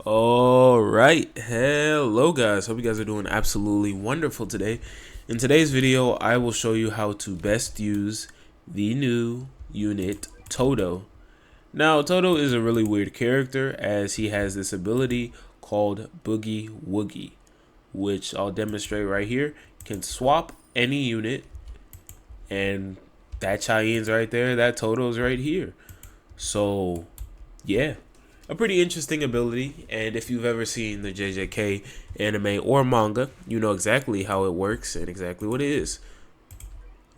All right, hello guys. Hope you guys are doing absolutely wonderful today. In today's video, I will show you how to best use the new unit Todo. Now, Todo is a really weird character as he has this ability called Boogie Woogie, which I'll demonstrate right here. Can swap any unit, and that hae-in's right there, that Todo's right here. So, yeah, a pretty interesting ability, and if you've ever seen the JJK anime or manga, you know exactly how it works and exactly what it is.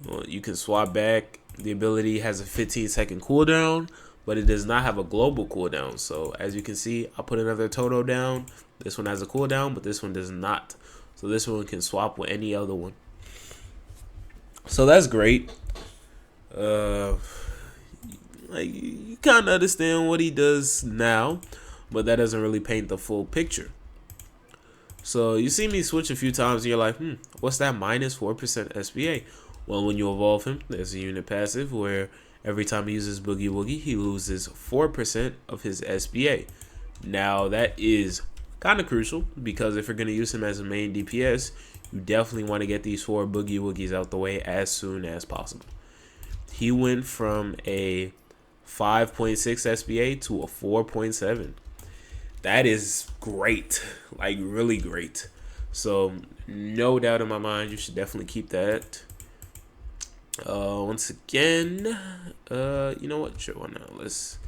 Well, you can swap back. The ability has a 15-second cooldown, but it does not have a global cooldown. So as you can see, I'll put another Todo down. This one has a cooldown, but this one does not. So this one can swap with any other one. So that's great. Like, you kind of understand what he does now, but that doesn't really paint the full picture. So you see me switch a few times and you're like, what's that minus 4% SBA? Well, when you evolve him, there's a unit passive where every time he uses Boogie Woogie, he loses 4% of his SBA. Now that is kind of crucial because if you're going to use him as a main DPS, you definitely want to get these 4 Boogie Woogies out the way as soon as possible. He went from a 5.6 SBA to a 4.7. That is great, like really great. So no doubt in my mind, you should definitely keep that. Once again, you know what? Sure, why not? Let's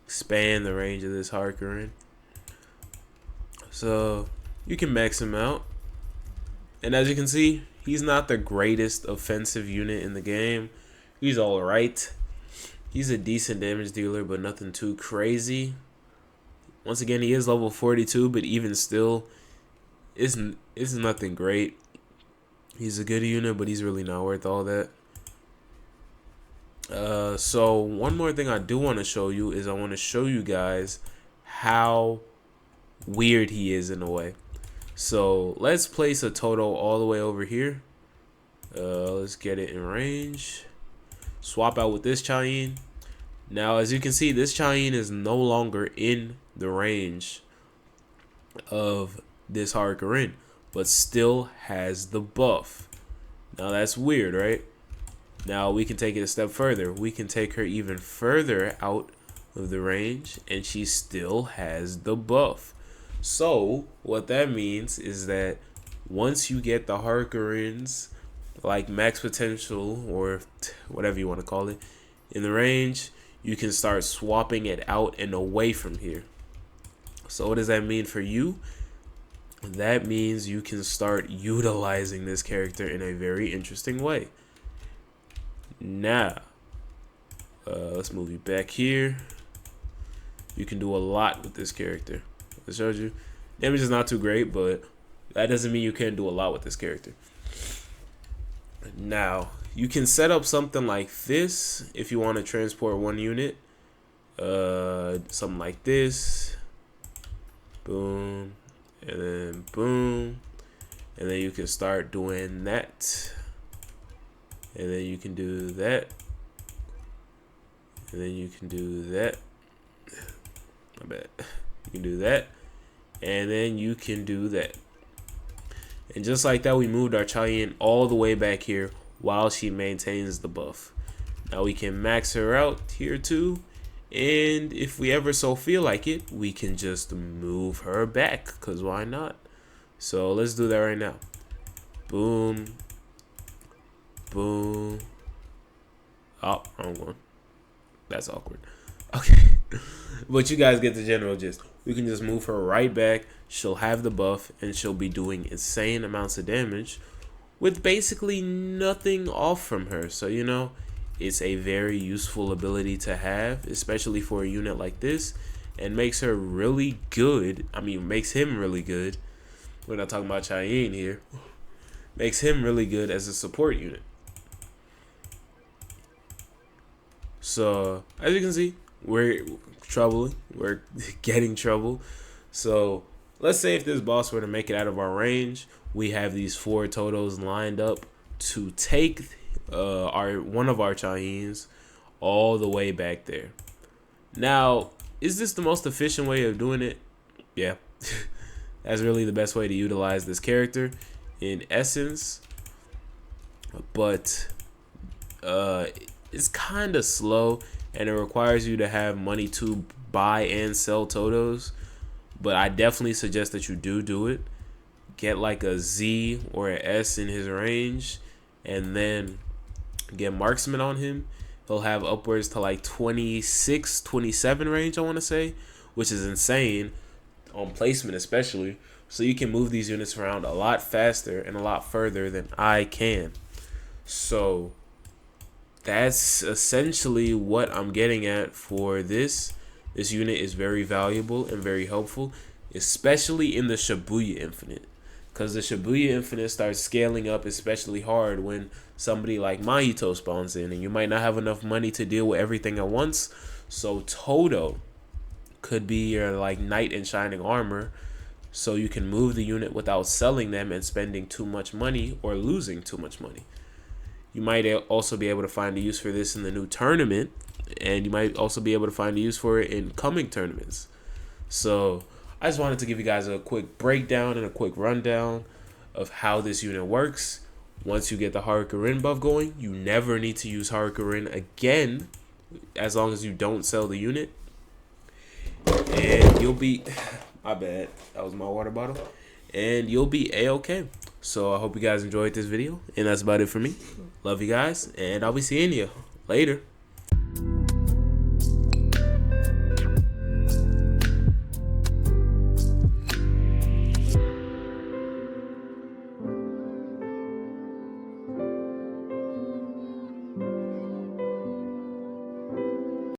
expand the range of this hae-in. So you can max him out, and as you can see, he's not the greatest offensive unit in the game. He's all right. He's a decent damage dealer, but nothing too crazy. Once again, he is level 42, but even still, it's nothing great. He's a good unit, but he's really not worth all that. So one more thing I do want to show you is I want to show you guys how weird he is in a way. So let's place a Todo all the way over here. Let's get it in range. Swap out with this hae-in. Now, as you can see, this hae-in is no longer in the range of this hae-in, but still has the buff. Now, that's weird, right? Now, we can take it a step further. We can take her even further out of the range, and she still has the buff. So, what that means is that once you get the hae-ins like max potential or whatever you want to call it in the range, you can start swapping it out and away from here. So what does that mean for you? That means you can start utilizing this character in a very interesting way. Now let's move you back here. You can do a lot with this character. I showed you damage is not too great, but that doesn't mean you can't do a lot with this character. Now, you can set up something like this if you want to transport one unit. Something like this. Boom. And then boom. And then you can start doing that. And then you can do that. And then you can do that. My bad. You can do that. And then you can do that. And just like that, we moved our hae-in all the way back here while she maintains the buff. Now we can max her out here too. And if we ever so feel like it, we can just move her back, because why not? So let's do that right now. Boom. Boom. Oh, wrong one. That's awkward. Okay. But you guys get the general gist. We can just move her right back. She'll have the buff, and she'll be doing insane amounts of damage with basically nothing off from her. So, you know, it's a very useful ability to have, especially for a unit like this, and makes her really good. I mean, makes him really good. We're not talking about hae-in here. Makes him really good as a support unit. So, as you can see, we're troubling. We're getting trouble. So let's say if this boss were to make it out of our range, we have these 4 Todos lined up to take one of our hae-ins all the way back there. Now, is this the most efficient way of doing it? yeah, that's really the best way to utilize this character in essence. But it's kind of slow, and it requires you to have money to buy and sell Todos. But I definitely suggest that you do it. Get like a Z or an S in his range, and then get marksman on him. He'll have upwards to like 26, 27 range, I want to say, which is insane on placement especially. So you can move these units around a lot faster and a lot further than I can. So that's essentially what I'm getting at for this. This unit is very valuable and very helpful, especially in the Shibuya Infinite. Because the Shibuya Infinite starts scaling up especially hard when somebody like Mahito spawns in, and you might not have enough money to deal with everything at once. So Todo could be your like knight in shining armor, so you can move the unit without selling them and spending too much money or losing too much money. You might also be able to find a use for this in the new tournament, and you might also be able to find a use for it in coming tournaments. So I just wanted to give you guys a quick breakdown and a quick rundown of how this unit works. Once you get the Haruka-Rin buff going, you never need to use Haruka-Rin again, as long as you don't sell the unit. And you'll be, my bad, that was my water bottle. And you'll be A-okay. So I hope you guys enjoyed this video, and that's about it for me. Love you guys, and I'll be seeing you later.